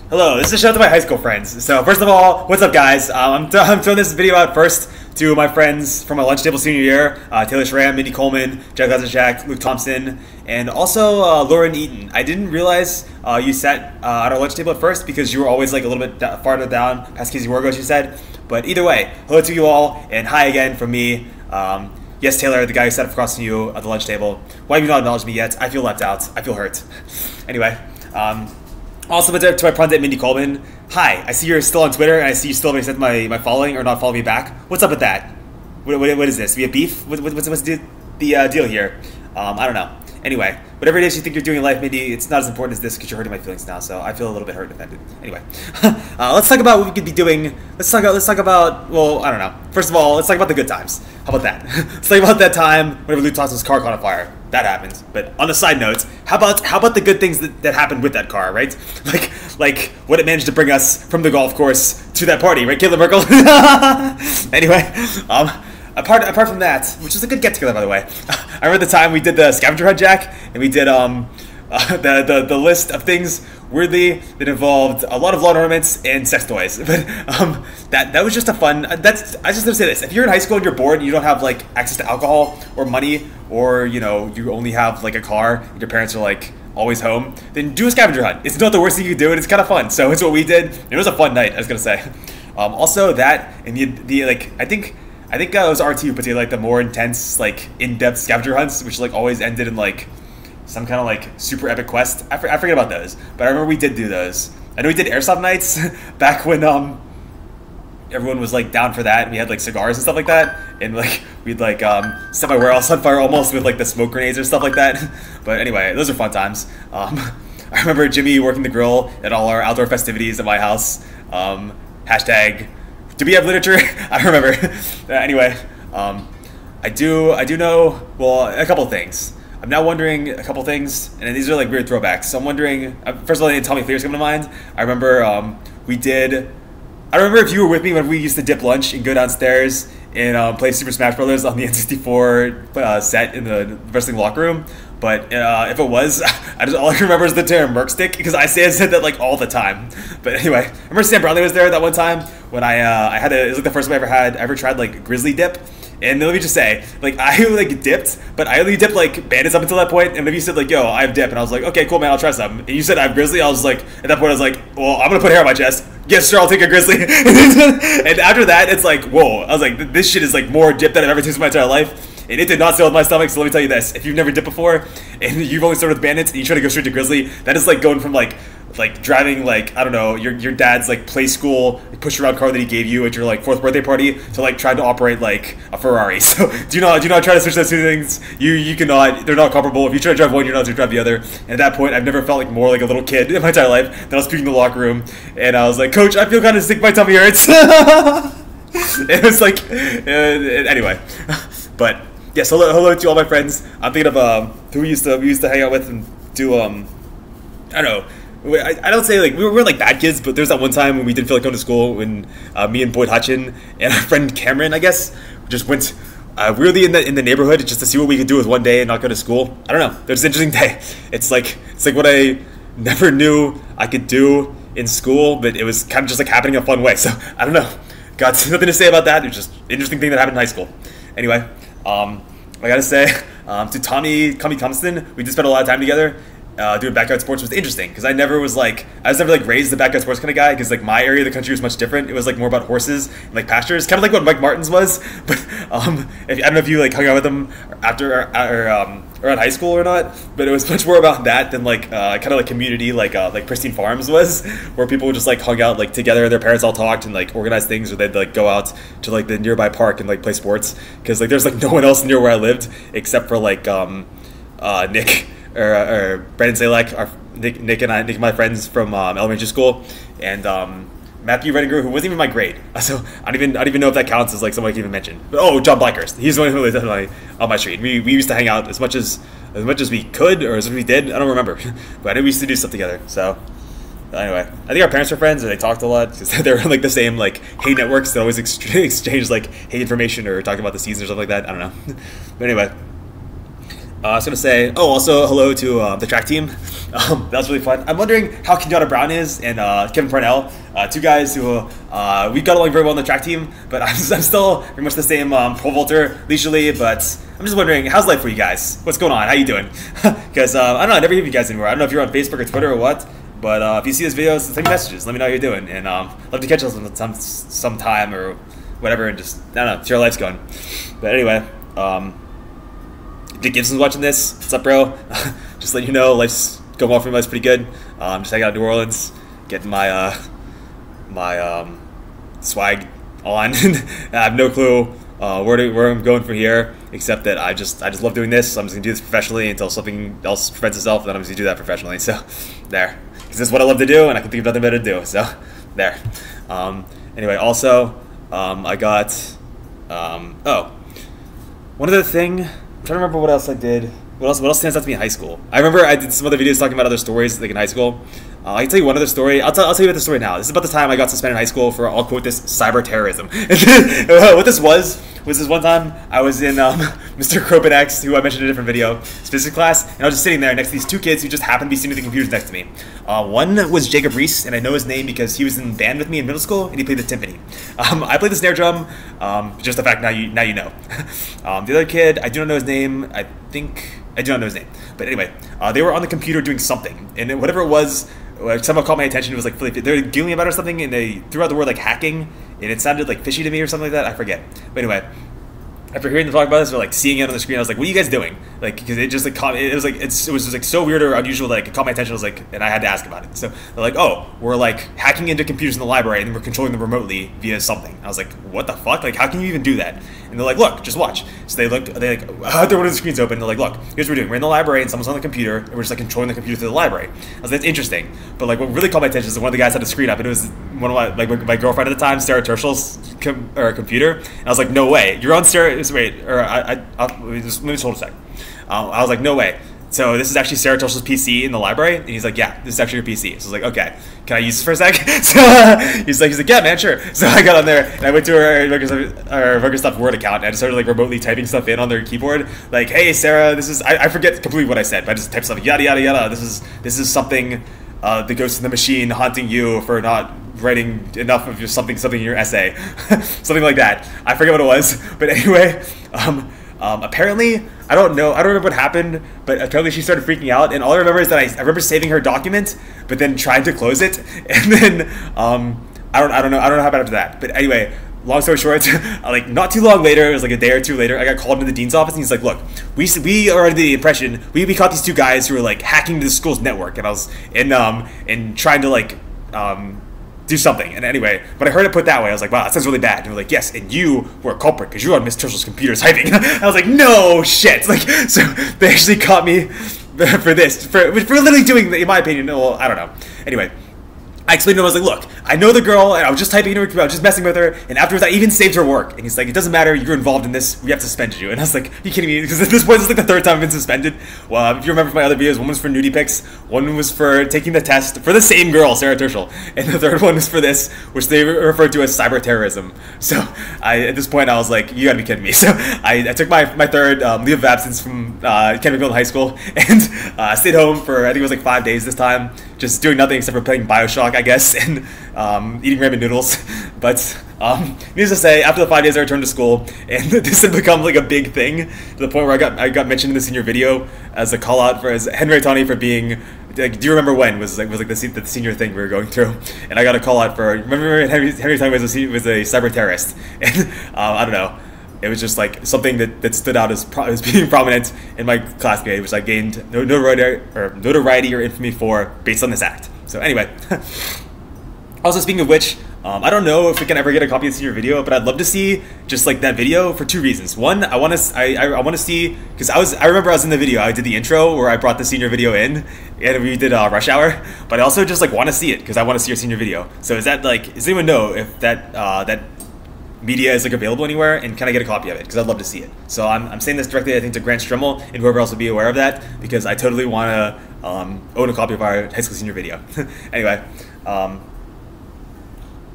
Hello, this is a shout out to my high school friends. So first of all, what's up guys? I'm throwing this video out first to my friends from my lunch table senior year, Taylor Schramm, Mindy Coleman, Jack Lazarchak, Luke Thompson, and also Lauren Eaton. I didn't realize you sat at our lunch table at first because you were always like a little bit farther down past Casey Wargo, she said. But either way, hello to you all, and hi again from me. Yes, Taylor, the guy who sat across from you at the lunch table. Why have you not acknowledged me yet? I feel left out. I feel hurt. Anyway, also to my pundit Mindy Coleman. Hi, I see you're still on Twitter, and I see you still haven't accepted my following or not following me back. What's up with that? What is this? We have beef? What's the deal here? I don't know. Anyway, whatever it is you think you're doing in life, Mindy, it's not as important as this because you're hurting my feelings now. So I feel a little bit hurt and offended. Anyway, let's talk about what we could be doing. Let's talk about. Well, I don't know. First of all, let's talk about the good times. How about that? Let's talk about that time whenever Luke Thompson's car caught on fire. That happened. But on a side note, how about the good things that happened with that car, right? Like what it managed to bring us from the golf course to that party, right, Caleb Merkel? Anyway, apart from that, which was a good get together, by the way. I remember the time we did the scavenger hunt, Jack, and we did the list of things weirdly that involved a lot of lawn ornaments and sex toys. But that was just a fun. I just gonna say this: if you're in high school and you're bored and you don't have like access to alcohol or money, or you only have like a car and your parents are like always home, then do a scavenger hunt. It's not the worst thing you can do, and it's kind of fun. So it's what we did. It was a fun night, I was gonna say. Also that and the like I think it was RT who put together like the more intense, like in-depth scavenger hunts, which like always ended in like some kind of like super epic quest. I forget about those, but I remember we did do those. I know we did airsoft nights back when everyone was like down for that, and we had like cigars and stuff like that, and like we'd like set my warehouse on fire almost with like the smoke grenades or stuff like that. But anyway, those are fun times. I remember Jimmy working the grill at all our outdoor festivities at my house. Hashtag. Do we have literature? I don't remember. Anyway, I do know, well, a couple things. I'm now wondering a couple things, and these are like weird throwbacks. So I'm wondering, first of all, Tommy Clear's coming to mind. I remember I remember if you were with me when we used to dip lunch and go downstairs and play Super Smash Brothers on the N64 set in the wrestling locker room. But if it was, all I can remember is the term Merc Stick, because I said that like all the time. But anyway, I remember Sam Brownlee was there that one time when I had it was like the first time I ever tried like Grizzly Dip. And let me just say, like, I like dipped, but I only dipped like bandits up until that point. And then you said like, yo, I have dip, and I was like, okay, cool, man, I'll try some. And you said I have grizzly. I was like, at that point, I was like, well, I'm gonna put hair on my chest. Yes, sure, I'll take a grizzly. And after that, it's like, whoa. I was like, this shit is like more dip than I've ever tasted in my entire life. And it did not sit with my stomach, so let me tell you this. If you've never dipped before, and you've only started with bandits, and you try to go straight to grizzly, that is like going from like driving like, I don't know, your dad's like play school push around car that he gave you at your like 4th birthday party to like trying to operate like a Ferrari. So do not try to switch those two things. You cannot, they're not comparable. If you try to drive one, you're not to drive the other. And at that point, I've never felt like more like a little kid in my entire life. Then I was puking in the locker room, and I was like, Coach, I feel kind of sick, my tummy hurts. It was like, anyway, but yeah, so hello to all my friends. I'm thinking of who we used to hang out with and do I don't know. I don't say like we weren't like bad kids, but there's that one time when we didn't feel like going to school when me and Boyd Hutchin and our friend Cameron, I guess, just went weirdly in the neighborhood just to see what we could do with one day and not go to school. I don't know. It was an interesting day. It's like what I never knew I could do in school, but it was kind of just like happening in a fun way. So I don't know. Got nothing to say about that. It was just an interesting thing that happened in high school. Anyway, I gotta say, to Tommy Thompson, we did spend a lot of time together. Doing backyard sports was interesting because I was never like raised the backyard sports kind of guy, because like my area of the country was much different. It was like more about horses and like pastures, kind of like what Mike Martin's was. But I don't know if you like hung out with him after around high school or not, but it was much more about that than like kind of like community like Pristine Farms was, where people just like hung out like together. Their parents all talked and like organized things, or they'd like go out to like the nearby park and like play sports, because like there's like no one else near where I lived except for like Nick. Or Brandon Zalek, Nick and my friends from elementary school, and Matthew Redinger, who wasn't even my grade. So I don't even know if that counts as like someone I can even mention. But John Blackhurst, he's the one who lives on my street. We used to hang out as much as we could, or as we did. I don't remember, but I know we used to do stuff together. So anyway, I think our parents were friends, and they talked a lot because they were like the same like hate networks that always exchange like hate information or talk about the season or something like that. I don't know. But anyway. I was gonna say, oh, also hello to the track team. That was really fun. I'm wondering how Kenyatta Brown is and Kevin Parnell, two guys who we got along very well on the track team, but I'm still very much the same pole vaulter leisurely. But I'm just wondering, how's life for you guys? What's going on? How you doing? Because I don't know, I never hear you guys anymore. I don't know if you're on Facebook or Twitter or what, but if you see this video, send me messages. Let me know how you're doing, and love to catch us sometime or whatever, and just I don't know, see how life's going. But anyway. Dick Gibson's watching this. What's up, bro? Just let you know, life's going well for me. Life's pretty good. Just hanging out in New Orleans, getting my swag on. I have no clue where I'm going from here, except that I just love doing this. So I'm just gonna do this professionally until something else presents itself, and then I'm just gonna do that professionally. So there, because this is what I love to do, and I can think of nothing better to do. So there. Anyway, also I got oh, one other thing. I'm trying to remember what else I did. What else stands out to me in high school? I remember I did some other videos talking about other stories like in high school. I can tell you one other story. I'll tell you about the story now. This is about the time I got suspended in high school for, I'll quote this, cyber terrorism. What this was this one time I was in Mr. Kropenek's, who I mentioned in a different video, his physics class, and I was just sitting there next to these two kids who just happened to be sitting at the computers next to me. One was Jacob Reese, and I know his name because he was in band with me in middle school, and he played the timpani. I played the snare drum, just the fact now you know. The other kid, I do not know his name. I do not know his name. But anyway, they were on the computer doing something, and whatever it was, somehow caught my attention. It was like they were giggling about it or something, and they threw out the word like hacking, and it sounded like fishy to me or something like that. I forget. But anyway, after hearing them talk about this or like seeing it on the screen, I was like, "What are you guys doing?" Like, because it just like caught, it was just like so weird or unusual that like, it caught my attention. I was like, and I had to ask about it. So they're like, "Oh, we're like hacking into computers in the library and we're controlling them remotely via something." I was like, "What the fuck? Like, how can you even do that?" And they're like, "Look, just watch." So they had one of the screens open. They're like, "Look, here's what we're doing. We're in the library and someone's on the computer and we're just like controlling the computer through the library." I was like, "That's interesting." But like, what really caught my attention is that one of the guys had a screen up, and it was one of my girlfriend at the time, Sarah Terschel's computer. And I was like, "No way, you're on Sarah." Wait, or let me just hold a sec. I was like, "No way." So this is actually Sarah Terschel's PC in the library, and he's like, "Yeah, this is actually your PC." So I was like, "Okay, can I use this for a sec?" So he's like, "Yeah, man, sure." So I got on there and I went to our Worker Stuff Word account, and I just started like remotely typing stuff in on their keyboard, like, "Hey, Sarah, this is," I forget completely what I said, but I just typed stuff, yada yada yada. This is something that goes to the machine haunting you for not writing enough of your something in your essay, something like that. I forget what it was, but anyway. Apparently, I don't remember what happened, but apparently she started freaking out, and all I remember is that I remember saving her document, but then trying to close it, and then I don't know how about after that. But anyway, long story short, like not too long later, it was like a day or two later, I got called into the dean's office, and he's like, "Look, we are under the impression we caught these two guys who were like hacking into the school's network," and I was in trying to like do something. And anyway, when I heard it put that way, I was like, "Wow, that sounds really bad." And they're like, "Yes, and you were a culprit because you were on Miss Terschel's computer typing." I was like, "No shit!" Like, so they actually caught me for this, for literally doing, in my opinion, well, I don't know. Anyway, I explained to him, I was like, "Look, I know the girl, and I was just typing into her computer, I was just messing with her, and afterwards I even saved her work." And he's like, "It doesn't matter, you're involved in this, we have suspended you." And I was like, "Are you kidding me?" Because at this point, it's like the third time I've been suspended. Well, if you remember from my other videos, one was for nudie pics, one was for taking the test for the same girl, Sarah Terschel, and the third one was for this, which they referred to as cyber terrorism. So at this point, I was like, "You gotta be kidding me." So I took my third leave of absence from Campbell High School, and stayed home for, I think it was like 5 days this time, just doing nothing except for playing Bioshock, I guess, and eating ramen noodles. But needless to say, after the 5 days I returned to school, and this had become like a big thing to the point where I got mentioned in the senior video as a call out for as Henry Tawny for being like, do you remember when was like the senior thing we were going through, and I got a call out for, remember Henry Tawny was a cyber terrorist, and I don't know. It was just like something that stood out as being prominent in my class grade, which I gained notoriety or infamy for based on this act. So anyway, also speaking of which, I don't know if we can ever get a copy of the senior video, but I'd love to see just like that video for two reasons. One, I want to see, because I remember I was in the video, I did the intro where I brought the senior video in, and we did Rush Hour, but I also just like want to see it because I want to see your senior video. So is that like, does anyone know if that media is like available anywhere, and can I get a copy of it? Because I'd love to see it. So I'm saying this directly, I think, to Grant Strimmel and whoever else would be aware of that, because I totally want to own a copy of our high school senior video. Anyway,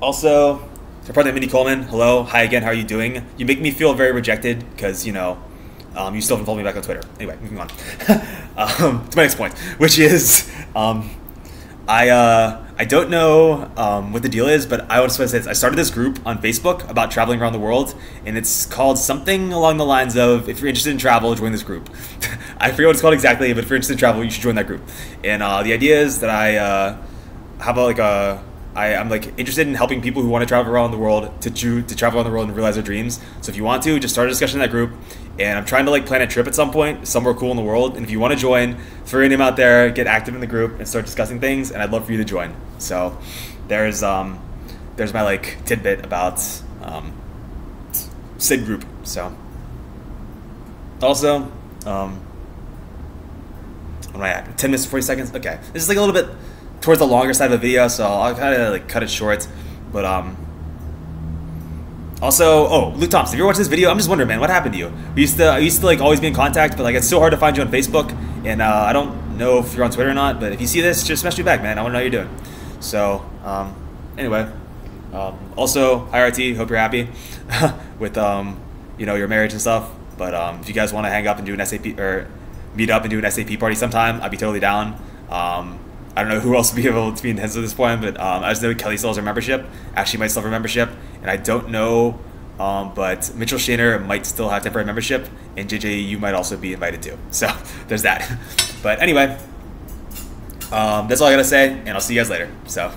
also, so President Mindy Coleman, hello, hi again, how are you doing? You make me feel very rejected because, you know, you still haven't followed me back on Twitter. Anyway, moving on to my next point, which is I don't know what the deal is, but I just want to say this. I started this group on Facebook about traveling around the world, and it's called something along the lines of, if you're interested in travel, join this group. I forget what it's called exactly, but if you're interested in travel, you should join that group. And the idea is that I'm like interested in helping people who want to travel around the world to travel around the world and realize their dreams. So if you want to, just start a discussion in that group. And I'm trying to like plan a trip at some point somewhere cool in the world. And if you want to join, throw your name out there, get active in the group, and start discussing things. And I'd love for you to join. So there's my like tidbit about Sid group. So also, what am I at? 10 minutes and 40 seconds. Okay, this is like a little bit towards the longer side of the video, so I'll kind of like cut it short. But also, oh, Luke Thompson, if you're watching this video, I'm just wondering, man, what happened to you? I used to like always be in contact, but like it's so hard to find you on Facebook, and I don't know if you're on Twitter or not. But if you see this, just message me back, man. I want to know how you're doing. So anyway, also, hi RT, hope you're happy with you know, your marriage and stuff. But if you guys want to hang up and do an SAP or meet up and do an SAP party sometime, I'd be totally down. I don't know who else would be able to be intense at this point, but I just know Kelly still has her membership. Ashley might still have her membership, and I don't know, but Mitchell Shaner might still have temporary membership, and JJ, you might also be invited too. So there's that. But anyway, that's all I gotta say, and I'll see you guys later. So.